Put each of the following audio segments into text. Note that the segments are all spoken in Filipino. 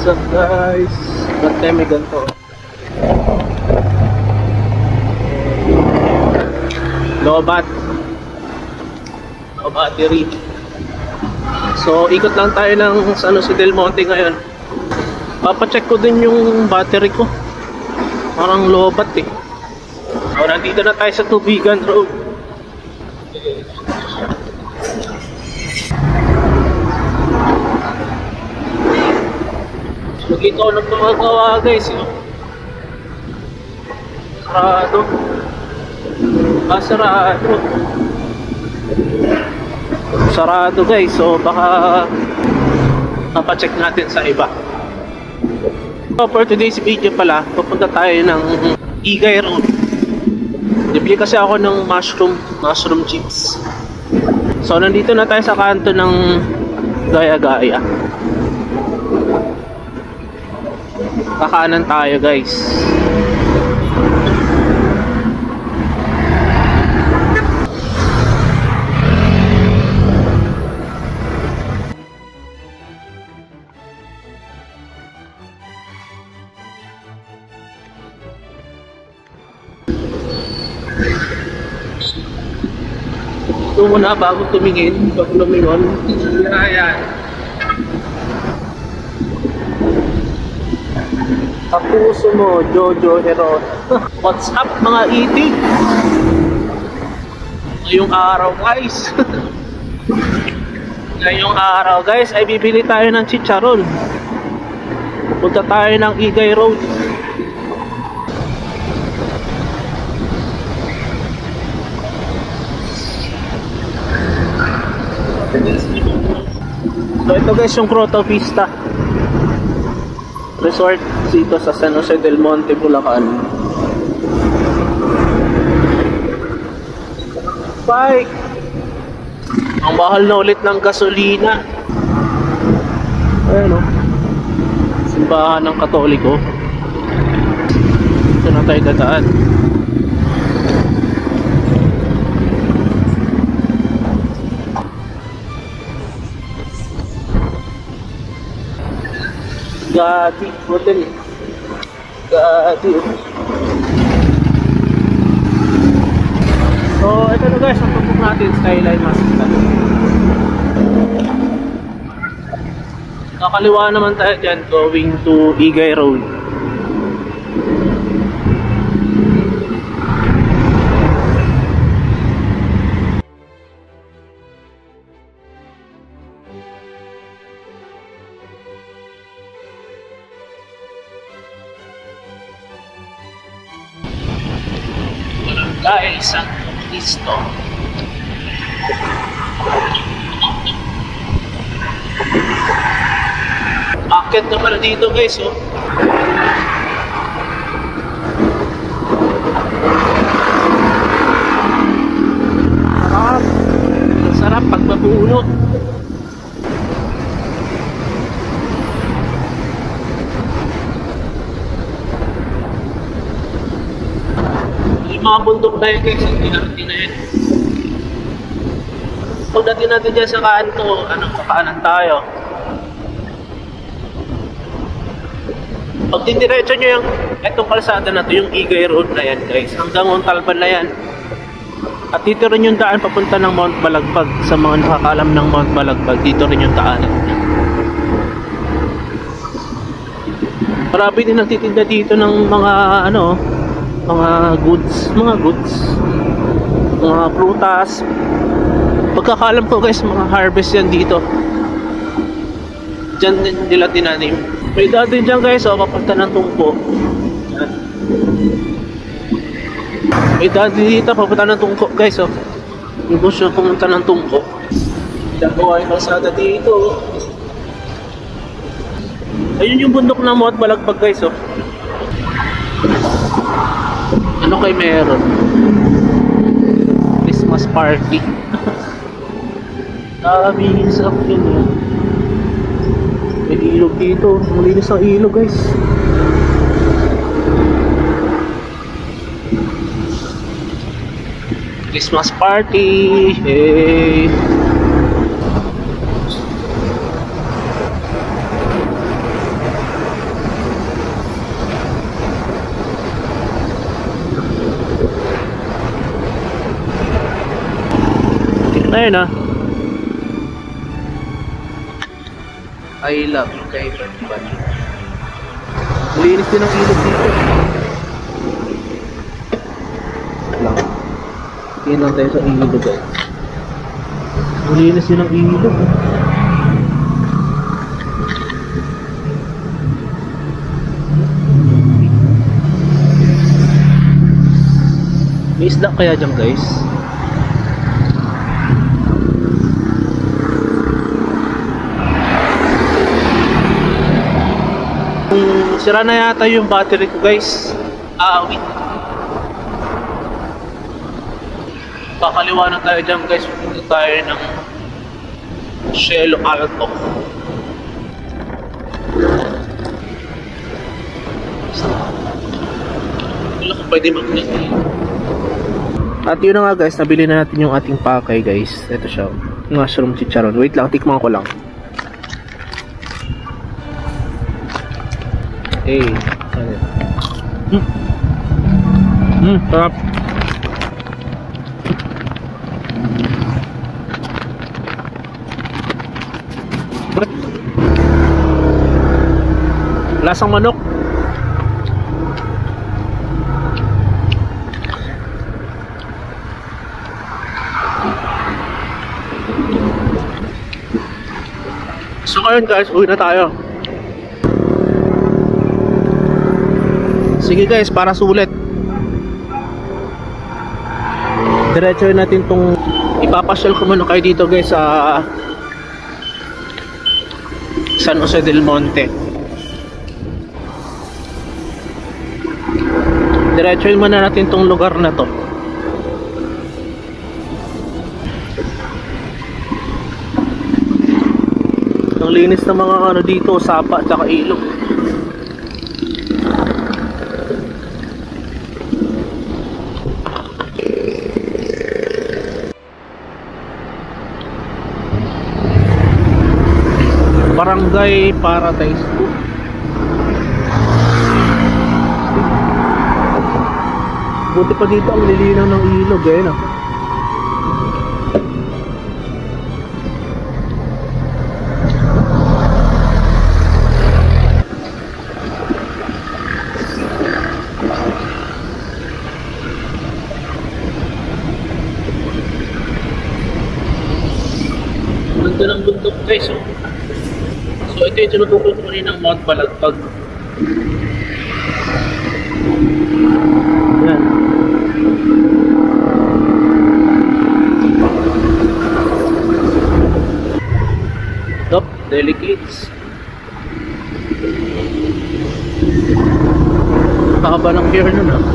up guys? Ba't tayo may ganito? Lobat. Low battery. So ikot lang tayo ng San Jose del Monte ngayon. Papacheck ko din yung battery ko. Parang lobat eh. So nandito na tayo sa Tubigan Road. Nakita ko ng mga gawa guys yun. Sarado. Sarado. Sarado guys. So baka papacheck natin sa iba. So for today's video pala, pupunta tayo ng Igay Road. Bibili kasi ako ng mushroom chips. So nandito na tayo sa kanto ng Gaya-Gaya. Kakanan tayo guys. Ito muna bago tumingin. Pag lumingon, ayan. Kapuso mo, Jojo Heron. What's up mga itik? Ngayong araw guys. Ngayong araw guys ay bibili tayo ng chicharon. Punta tayo ng Igay Road. So ito guys yung Grotto Vista Resort dito sa San Jose del Monte, Bulacan. Bye! Ang mahal na ulit ng gasolina. Ayan o. Simbahan ng Katoliko. Ito na tayo dadaan. Gati, hotel. Gati. So, ito na guys, ang tutok natin, Skyline Hospital. Kakaliwa naman tayo dyan, going to Igay Road. Barangay Santo Cristo. Akit na pala dito guys oh. Sarap. Sarap pag mabunot. Mga bundok na yun guys, hindi natin na yun. Pagdating natin dyan sa kanto, kakanan tayo. Pag didiretso nyo yung itong kalsada na to, yung Igay Road na yan guys, hanggang Montalban na yan. At dito rin yung daan papunta ng Mount Balagbag. Sa mga nakakaalam ng Mount Balagbag, dito rin yung daanan. Marami din nagtitinda dito ng mga mga goods, mga prutas. Pagkakalam ko guys, mga harvest yan dito. Diyan nila tinanim. May dati dyan guys, papunta ng Tungko. May dati dito, papunta ng Tungko guys yung bus yung pumunta ng Tungko. Dagawa yung kalsada dito. Ayun yung bundok ng Mount Balagbag guys Ano kay meron? Christmas party. Daming sakyan eh. May ilog dito. Malinis ang ilog guys. Christmas party. Hey. Ayun ah. I love you kay Bertban. Linis din ang ilog dito. Lang. Tingin lang tayo sa ilog guys. Linis din ang ilog. May isda kaya dyan guys? Sira na yata yung battery ko guys. Wait. Pakaliwa na tayo dyan guys. Pupunta tayo ng Cielo Alto. Wala ko pwede mag-net. At yun na nga guys, nabili na natin yung ating pakay guys. Ito siya, mushroom chicharon. Wait lang, tikman ko lang. Hey, sarap. Lasang manok. So ngayon guys, uwi na tayo. Sige guys, para sulit. Diretsoin natin tong ipapasyal ko muna kayo dito guys sa San Jose del Monte. Diretsoin muna natin tong lugar na to. Ang linis ng mga ano dito, sapa at saka ilog. Barangay Paradise. Buti pa dito ang lilinaw ng ilog eh, no? Ganda ng bundok guys, oh. So ito yung tinutukoy ko rin ng Mount Balagtag. Yan. Top, delicates. Pakaba ng pier nun ah.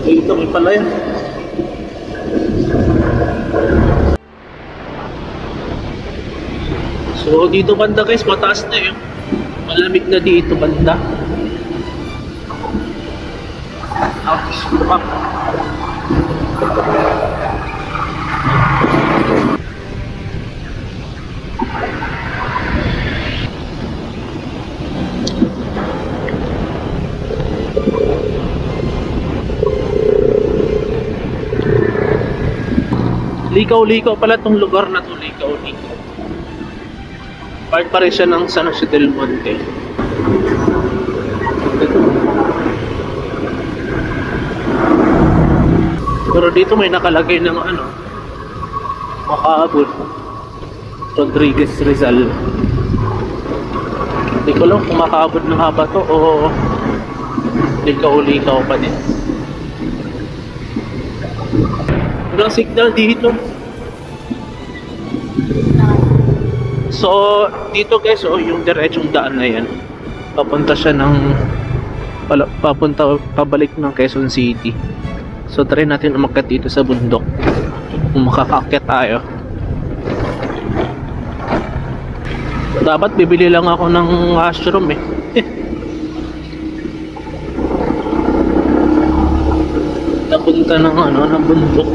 Ito may pala yan. So dito banda guys, mataas na yun. Malamig na dito banda. Ouch, fuck. Likaw-likaw pala tong lugar na to, likaw-likaw. Part pa rin siya ng San Jose del Monte. Ito. Pero dito may nakalagay ng ano, Makaabot Rodriguez Rizal. Hindi ko lang kung makaabot ng haba to o likaw-likaw pa din. Walang signal dito. So dito guys, oh, yung diretsong daan na yan, papunta siya ng pabalik ng Quezon City. So try natin umakyat dito sa bundok kung makakaakyat tayo. Dapat bibili lang ako ng mushroom eh. Napunta ng ano, ng bundok.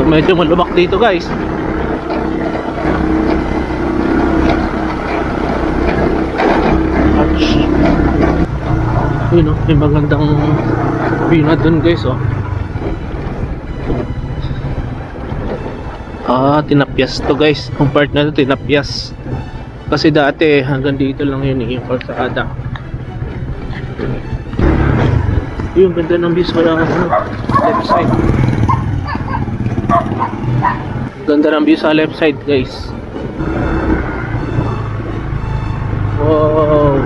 medyo malubak dito guys. Yun, may magandang view na dun guys, oh. Tinapyas to guys. Yung part na to tinapyas. Kasi dati hanggang dito lang yun yung kalsada. Yung ganda ng view sa left side. Ganda ng view sa left side guys. Wow.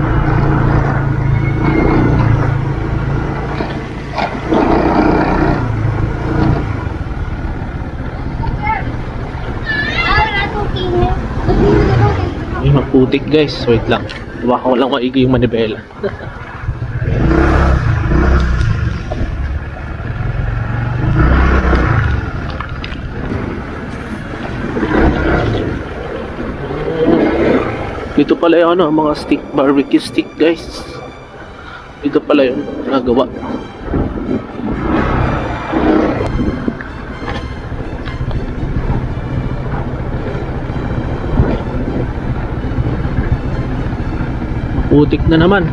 Ay, maputik guys. Wait lang. Baka ko lang maigi yung manibela. Dito pala yung mga stick, barbecue stick guys. Dito pala yung nagawa. Putik na naman.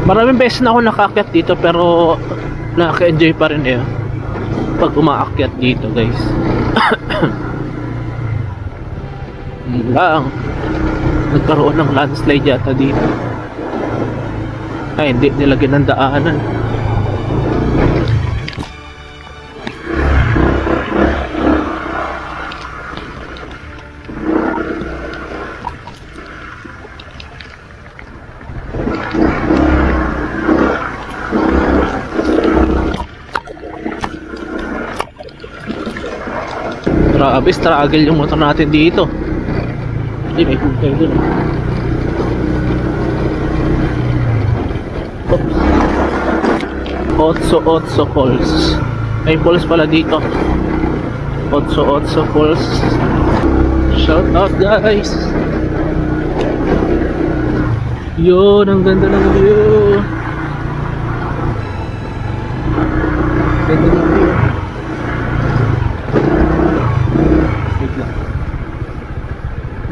Maraming beses na ako nakaakyat dito pero nakaka-enjoy pa rin pag umaakyat dito guys. Lang nagkaroon ng landslide yata dito. Ay, hindi nilagyan ng daanan. Grabe, struggle yung motor natin dito. Hindi, may kulay dun. Otso Falls. May falls pala dito. Otso Falls. Shout out guys. Yun, ang ganda ng view. Ganda ng view.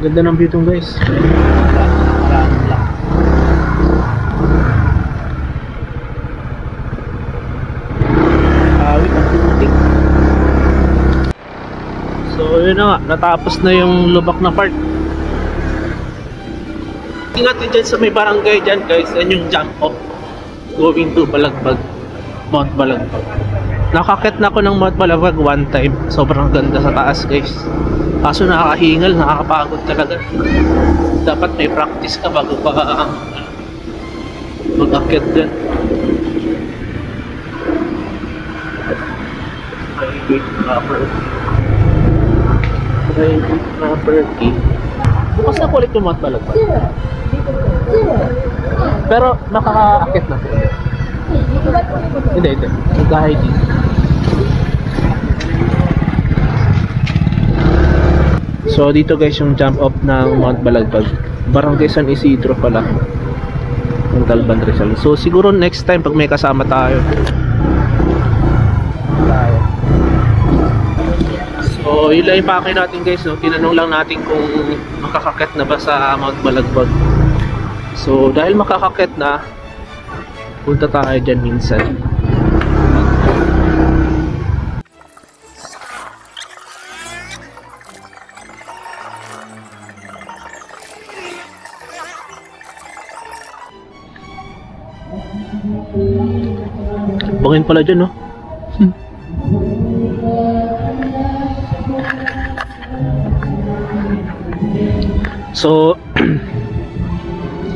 Ganda ng view tong guys. So yun na nga, natapos na yung lubak na part. Ingat dyan sa may barangay dyan guys, yan yung jump off going to Balagbag, Mount Balagbag. Nakakit na ako ng Mount Balagbag one time. Sobrang ganda sa taas guys. Kaso nakakahingal, nakakapagod talaga. Dapat may practice ka bago pa mag-akit dyan. Private property. Bukas na kulit yung Mount Balagbag. Pero nakaka-akit na. Hindi. Mag-hiking. So dito guys yung jump off ng Mount Balagbag. Barangay San Isidro pala ng Talban Rizal. So siguro next time pag may kasama tayo. So yun lang yung pakay natin guys, no? Tinanong lang natin kung makakakit na ba sa Mount Balagbag. So dahil makakakit na, punta tayo dyan minsan. Bangin pala dyan, no? So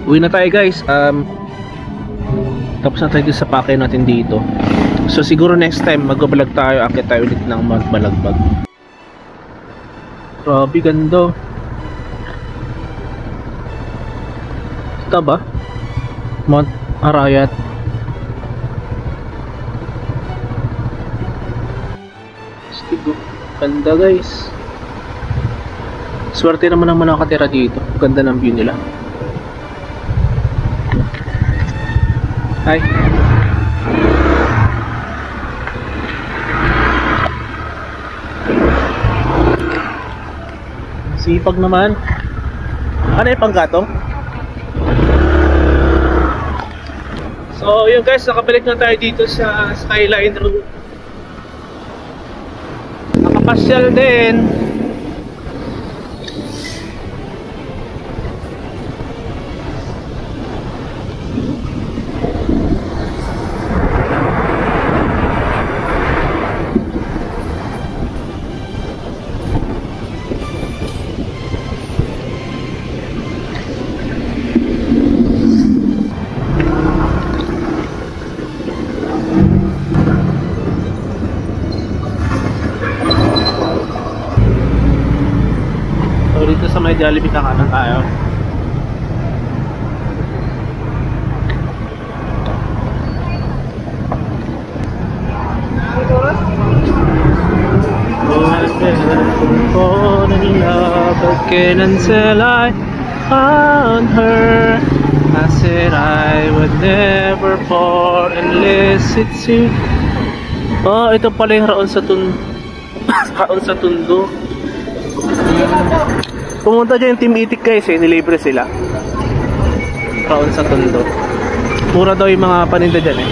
uwi na tayo guys. Tapos na tayo sa pakay natin dito. So siguro next time mag-vlog tayo, akit tayo ulit ng Mount Balagbag. Grabe ganda. Ito ba? Mount Arayat. Stigo. Ganda guys. Swerte naman ang nakatira dito. Ganda ng view nila. Hi. Sipag naman. Ano yung panggatong? So yun guys, nakabalik na tayo dito sa Skyline Road. Nakapasyal din. Dito sa may Jollibee kakanan tayo. Again until I found her, I said I would never fall unless it's you. Oh, ito pala yung Raon sa Raon sa Tondo. Pumunta dyan yung Team Itik guys eh, nilibre sila. Raon sa Tondo. Mura daw yung mga paninda dyan eh.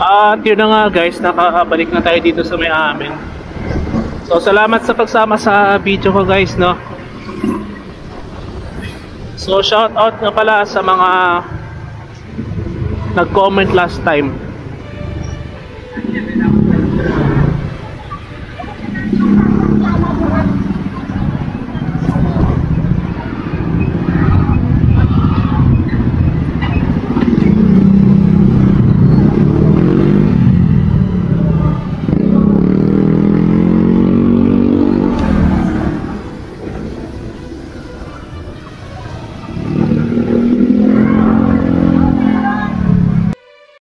At yun na nga guys, nakabalik na tayo dito sa may amin. So salamat sa pagsama sa video ko guys, no. So shout out nga pala sa mga nag-comment last time.